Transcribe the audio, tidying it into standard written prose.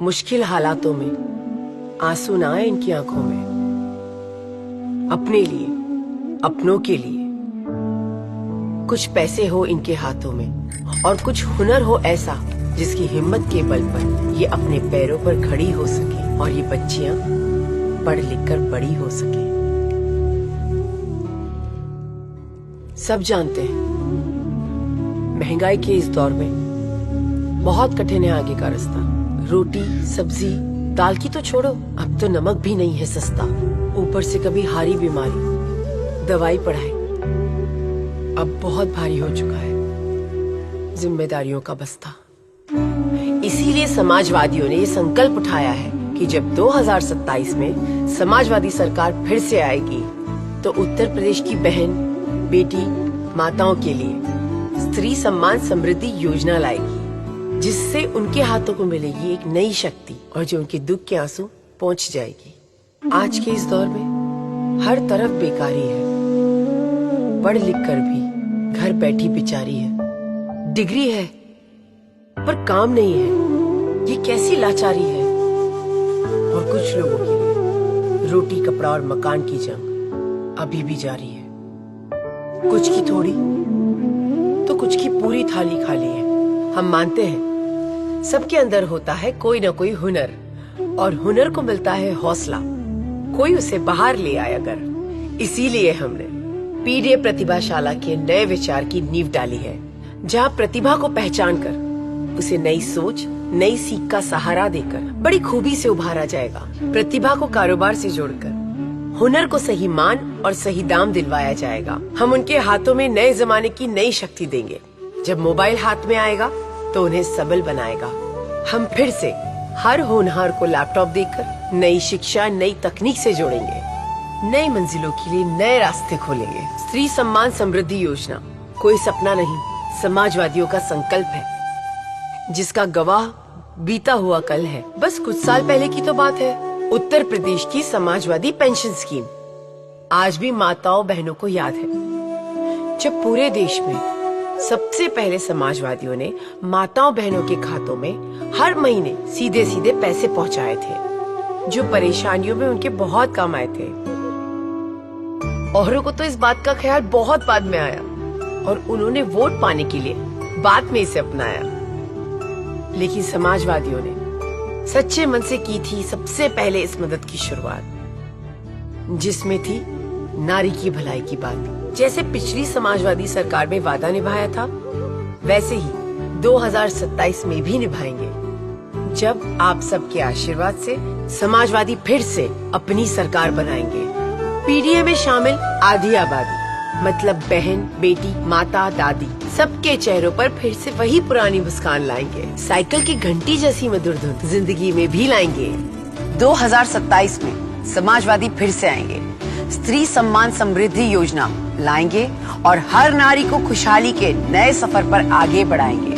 मुश्किल हालातों में आंसू ना आए इनकी आंखों में। अपने लिए, अपनों के लिए कुछ पैसे हो इनके हाथों में और कुछ हुनर हो ऐसा जिसकी हिम्मत के बल पर ये अपने पैरों पर खड़ी हो सके और ये बच्चियां पढ़ लिख कर बड़ी हो सके। सब जानते हैं महंगाई के इस दौर में बहुत कठिन है आगे का रास्ता। रोटी, सब्जी, दाल की तो छोड़ो, अब तो नमक भी नहीं है सस्ता। ऊपर से कभी हारी बीमारी, दवाई पढ़ाई अब बहुत भारी हो चुका है, जिम्मेदारियों का बस्ता। इसीलिए समाजवादियों ने ये संकल्प उठाया है कि जब 2027 में समाजवादी सरकार फिर से आएगी तो उत्तर प्रदेश की बहन, बेटी, माताओं के लिए स्त्री सम्मान समृद्धि योजना लाएगी, जिससे उनके हाथों को मिलेगी एक नई शक्ति और जो उनके दुख के आंसू पहुंच जाएगी। आज के इस दौर में हर तरफ बेकारी है, पढ़ लिख कर भी घर बैठी बेचारी है। डिग्री है पर काम नहीं है, ये कैसी लाचारी है। और कुछ लोगों के लिए रोटी, कपड़ा और मकान की जंग अभी भी जारी है। कुछ की थोड़ी तो कुछ की पूरी थाली खाली है। हम मानते हैं सबके अंदर होता है कोई ना कोई हुनर, और हुनर को मिलता है हौसला, कोई उसे बाहर ले आए अगर। इसीलिए हमने पीडीए प्रतिभाशाला के नए विचार की नींव डाली है, जहां प्रतिभा को पहचान कर उसे नई सोच, नई सीख का सहारा देकर बड़ी खूबी से उभारा जाएगा। प्रतिभा को कारोबार से जोड़कर हुनर को सही मान और सही दाम दिलवाया जाएगा। हम उनके हाथों में नए जमाने की नई शक्ति देंगे। जब मोबाइल हाथ में आएगा तो उन्हें सबल बनाएगा। हम फिर से हर होनहार को लैपटॉप देकर नई शिक्षा, नई तकनीक से जोड़ेंगे। नई मंजिलों के लिए नए रास्ते खोलेंगे। स्त्री सम्मान समृद्धि योजना कोई सपना नहीं, समाजवादियों का संकल्प है, जिसका गवाह बीता हुआ कल है। बस कुछ साल पहले की तो बात है। उत्तर प्रदेश की समाजवादी पेंशन स्कीम आज भी माताओं बहनों को याद है, जब पूरे देश में सबसे पहले समाजवादियों ने माताओं बहनों के खातों में हर महीने सीधे सीधे पैसे पहुंचाए थे, जो परेशानियों में उनके बहुत काम आए थे। औरों को तो इस बात का ख्याल बहुत बाद में आया और उन्होंने वोट पाने के लिए बाद में इसे अपनाया। लेकिन समाजवादियों ने सच्चे मन से की थी सबसे पहले इस मदद की शुरुआत, जिसमें थी नारी की भलाई की बात। जैसे पिछली समाजवादी सरकार में वादा निभाया था, वैसे ही 2027 में भी निभाएंगे, जब आप सबके आशीर्वाद से समाजवादी फिर से अपनी सरकार बनाएंगे। पीडीए में शामिल आधी आबादी मतलब बहन, बेटी, माता, दादी, सबके चेहरों पर फिर से वही पुरानी मुस्कान लाएंगे। साइकिल की घंटी जैसी मधुर धुन जिंदगी में भी लाएंगे। 2027 में समाजवादी फिर से आएंगे, स्त्री सम्मान समृद्धि योजना लाएंगे और हर नारी को खुशहाली के नए सफर पर आगे बढ़ाएंगे।